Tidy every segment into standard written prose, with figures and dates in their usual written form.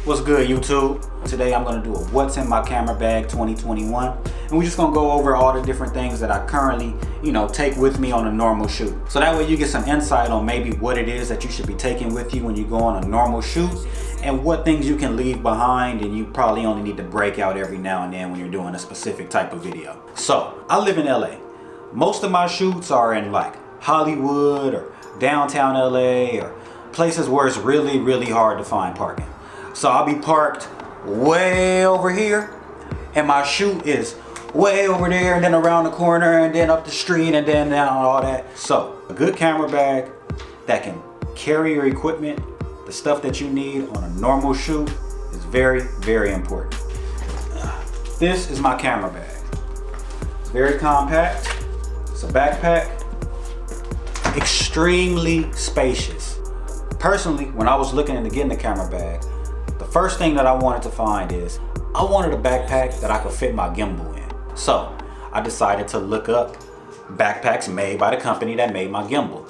What's good, YouTube? Today I'm gonna do a What's in My Camera Bag 2021, and we're just gonna go over all the different things that I currently, take with me on a normal shoot. So that way you get some insight on maybe what it is that you should be taking with you when you go on a normal shoot, and what things you can leave behind and you probably only need to break out every now and then when you're doing a specific type of video. So, I live in LA. Most of my shoots are in like Hollywood or downtown LA or places where it's really, really hard to find parking. So I'll be parked way over here and my shoot is way over there and then around the corner and then up the street and then down all that. So a good camera bag that can carry your equipment, the stuff that you need on a normal shoot, is very, very important. This is my camera bag. It's very compact. It's a backpack. Extremely spacious. Personally, when I was looking into getting a camera bag, the first thing that I wanted to find is I wanted a backpack that I could fit my gimbal in. So I decided to look up backpacks made by the company that made my gimbal.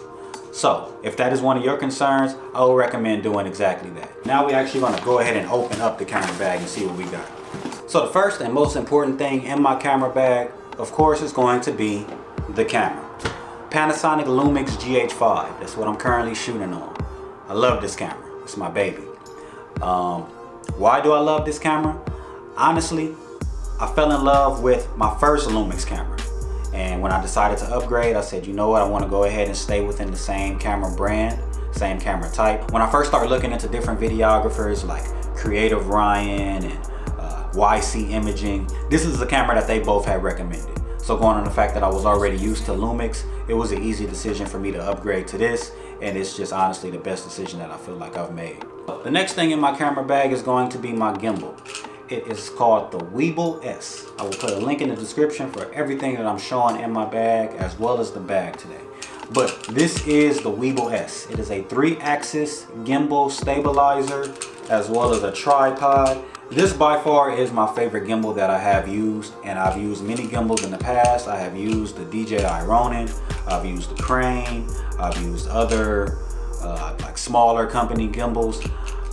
So if that is one of your concerns, I would recommend doing exactly that. Now we're actually going to go ahead and open up the camera bag and see what we got. So the first and most important thing in my camera bag, of course, is going to be the camera. Panasonic Lumix GH5. That's what I'm currently shooting on. I love this camera. It's my baby. Why do I love this camera? Honestly, I fell in love with my first Lumix camera. And when I decided to upgrade, I said, you know what? I want to go ahead and stay within the same camera brand, same camera type. When I first started looking into different videographers like Creative Ryan and YC Imaging, this is the camera that they both had recommended. So going on the fact that I was already used to Lumix, it was an easy decision for me to upgrade to this, and it's just honestly the best decision that I feel like I've made. The next thing in my camera bag is going to be my gimbal. It is called the Weebill S. I will put a link in the description for everything that I'm showing in my bag as well as the bag today. But this is the Weebill S. It is a 3-axis gimbal stabilizer as well as a tripod. This by far is my favorite gimbal that I have used, and I've used many gimbals in the past. I have used the DJI Ronin, I've used the Crane, I've used other like smaller company gimbals.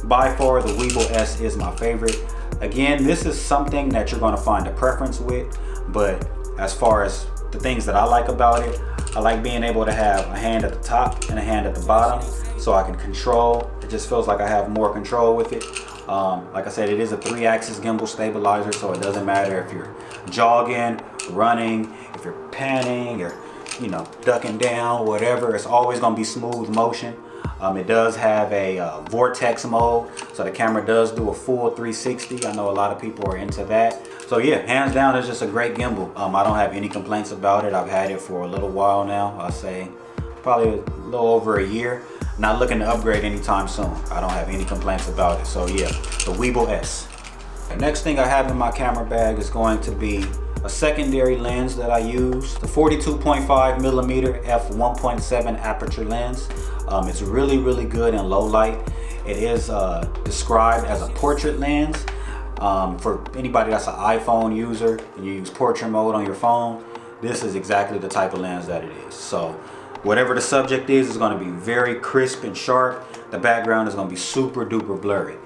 By far the Weebill S is my favorite. Again, this is something that you're going to find a preference with, but as far as the things that I like about it, I like being able to have a hand at the top and a hand at the bottom so I can control. It just feels like I have more control with it. Like I said, it is a 3-axis gimbal stabilizer, so it doesn't matter if you're jogging, running, if you're panning, or ducking down, whatever. It's always going to be smooth motion. It does have a vortex mode, so the camera does do a full 360. I know a lot of people are into that. So yeah, hands down, it's just a great gimbal. I don't have any complaints about it. I've had it for a little while now. I'll say probably a little over a year. Not looking to upgrade anytime soon. I don't have any complaints about it. So yeah, the Weebill S. The next thing I have in my camera bag is going to be a secondary lens that I use, the 42.5mm f1.7 aperture lens. It's really, really good in low light. It is described as a portrait lens. For anybody that's an iPhone user and you use portrait mode on your phone, this is exactly the type of lens that it is. So whatever the subject is, it's going to be very crisp and sharp. The background is going to be super duper blurry.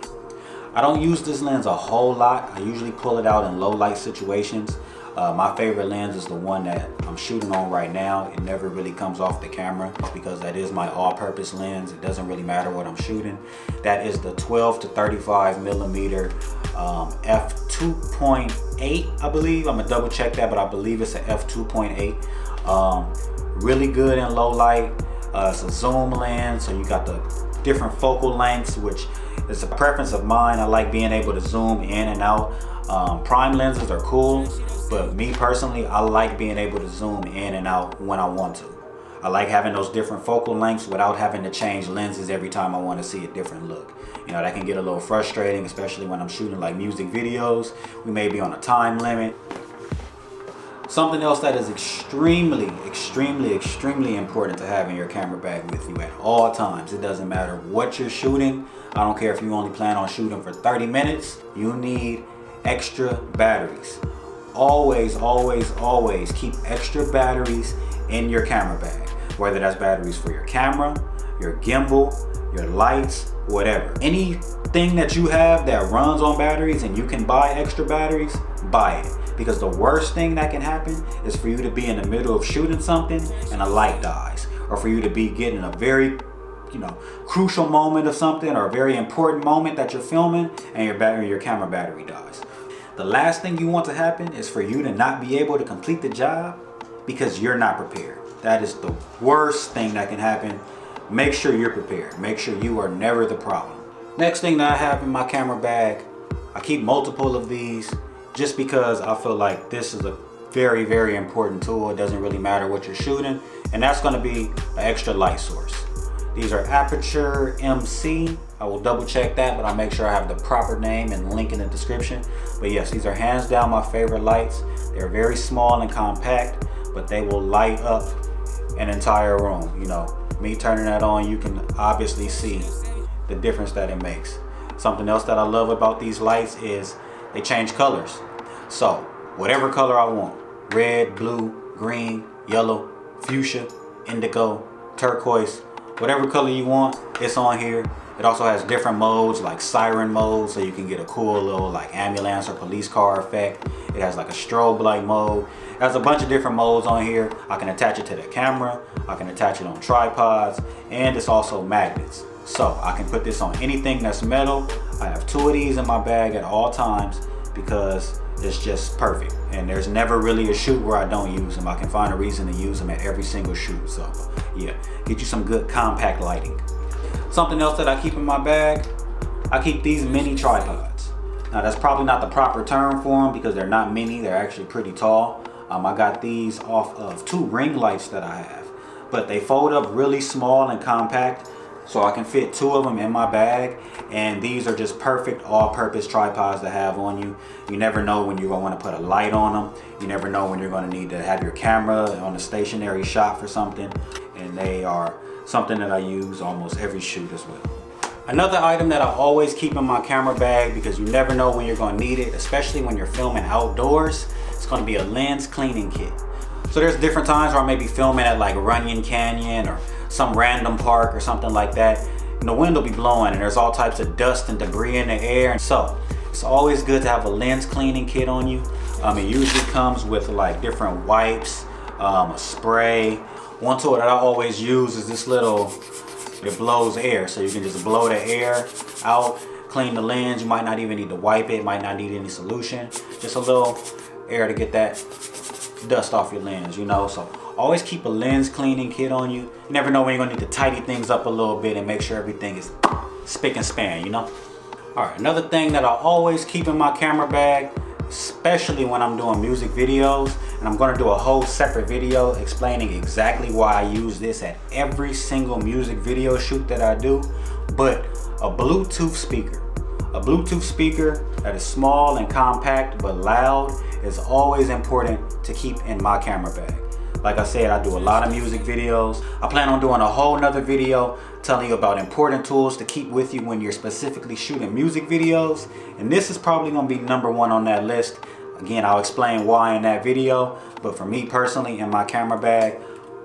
I don't use this lens a whole lot. I usually pull it out in low light situations. My favorite lens is the one that I'm shooting on right now. It never really comes off the camera because that is my all-purpose lens. It doesn't really matter what I'm shooting. That is the 12 to 35mm f2.8, I believe. I'm gonna double check that, but I believe it's an f2.8. Really good in low light. It's a zoom lens, so you got the different focal lengths, which is a preference of mine. I like being able to zoom in and out. Prime lenses are cool, but me personally, I like being able to zoom in and out when I want to. I like having those different focal lengths without having to change lenses every time I want to see a different look. That can get a little frustrating, especially when I'm shooting like music videos. We may be on a time limit. Something else that is extremely important to have in your camera bag with you at all times. It doesn't matter what you're shooting. I don't care if you only plan on shooting for 30 minutes. You need extra batteries. Always keep extra batteries in your camera bag. Whether that's batteries for your camera, your gimbal, your lights, whatever. Anything that you have that runs on batteries and you can buy extra batteries, buy it. Because the worst thing that can happen is for you to be in the middle of shooting something and a light dies. Or for you to be getting a very, crucial moment of something, or a very important moment that you're filming, and your camera battery dies. The last thing you want to happen is for you to not be able to complete the job because you're not prepared. That is the worst thing that can happen. Make sure you're prepared. Make sure you are never the problem. Next thing that I have in my camera bag, I keep multiple of these just because I feel like this is a very, very important tool. It doesn't really matter what you're shooting, and that's going to be an extra light source. These are Aputure MC. I will double check that, but I'll make sure I have the proper name and link in the description. But yes, these are hands down my favorite lights. They're very small and compact, but they will light up an entire room. Me turning that on, you can obviously see the difference that it makes. Something else that I love about these lights is they change colors. So whatever color I want, red, blue, green, yellow, fuchsia, indigo, turquoise, whatever color you want, it's on here. It also has different modes, like siren mode, so you can get a cool little like ambulance or police car effect. It has like a strobe light mode. It has a bunch of different modes on here. I can attach it to the camera, I can attach it on tripods, and it's also magnets. So I can put this on anything that's metal. I have 2 of these in my bag at all times because it's just perfect. And there's never really a shoot where I don't use them. I can find a reason to use them at every single shoot. So yeah, get you some good compact lighting. Something else that I keep in my bag, I keep these mini tripods. Now that's probably not the proper term for them because they're not mini, they're actually pretty tall. I got these off of 2 ring lights that I have, but they fold up really small and compact, so I can fit 2 of them in my bag. And these are just perfect all-purpose tripods to have on you. You never know when you're going to want to put a light on them. You never know when you're going to need to have your camera on a stationary shot for something. And they are something that I use almost every shoot as well. Another item that I always keep in my camera bag, because you never know when you're going to need it, especially when you're filming outdoors, it's going to be a lens cleaning kit. So there's different times where I may be filming at like Runyon Canyon or some random park or something like that, and the wind will be blowing and there's all types of dust and debris in the air. So it's always good to have a lens cleaning kit on you. It usually comes with like different wipes, a spray. One tool that I always use is this little, it blows air, so you can just blow the air out, clean the lens. You might not even need to wipe it, might not need any solution, just a little air to get that dust off your lens, so always keep a lens cleaning kit on you. You never know when you're gonna need to tidy things up a little bit and make sure everything is spick and span, All right, another thing that I always keep in my camera bag, especially when I'm doing music videos, and I'm gonna do a whole separate video explaining exactly why I use this at every single music video shoot that I do, but a Bluetooth speaker. A Bluetooth speaker that is small and compact but loud is always important to keep in my camera bag. Like I said, I do a lot of music videos. I plan on doing a whole nother video telling you about important tools to keep with you when you're specifically shooting music videos. And this is probably gonna be number 1 on that list. Again, I'll explain why in that video, but for me personally, in my camera bag,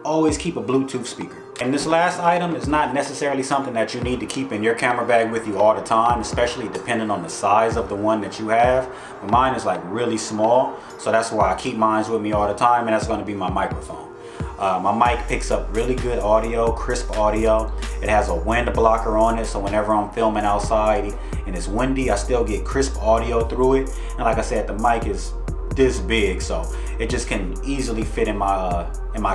always keep a Bluetooth speaker. And this last item is not necessarily something that you need to keep in your camera bag with you all the time, especially depending on the size of the one that you have. But mine is like really small, so that's why I keep mine with me all the time, and that's going to be my microphone. My mic picks up really good audio, crisp audio. It has a wind blocker on it, so whenever I'm filming outside and it's windy, I still get crisp audio through it. And like I said, the mic is this big, so it just can easily fit in my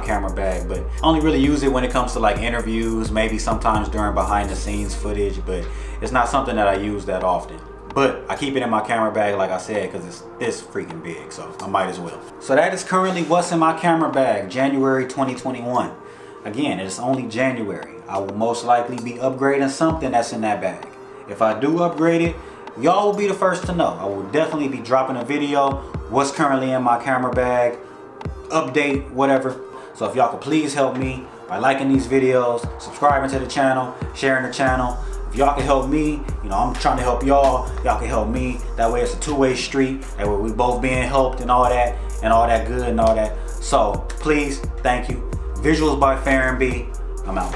camera bag. But I only really use it when it comes to like interviews, maybe sometimes during behind the scenes footage, but it's not something that I use that often. But I keep it in my camera bag, like I said, because it's this freaking big, so I might as well. So that is currently what's in my camera bag, January 2021. Again, it's only January. I will most likely be upgrading something that's in that bag. If I do upgrade it, y'all will be the first to know. I will definitely be dropping a video, what's currently in my camera bag, update, whatever. So if y'all could please help me by liking these videos, subscribing to the channel, sharing the channel. If y'all can help me, I'm trying to help y'all can help me. That way it's a two-way street. That way we both being helped and all that good and all that. So please, thank you. Visuals by Farron B. I'm out.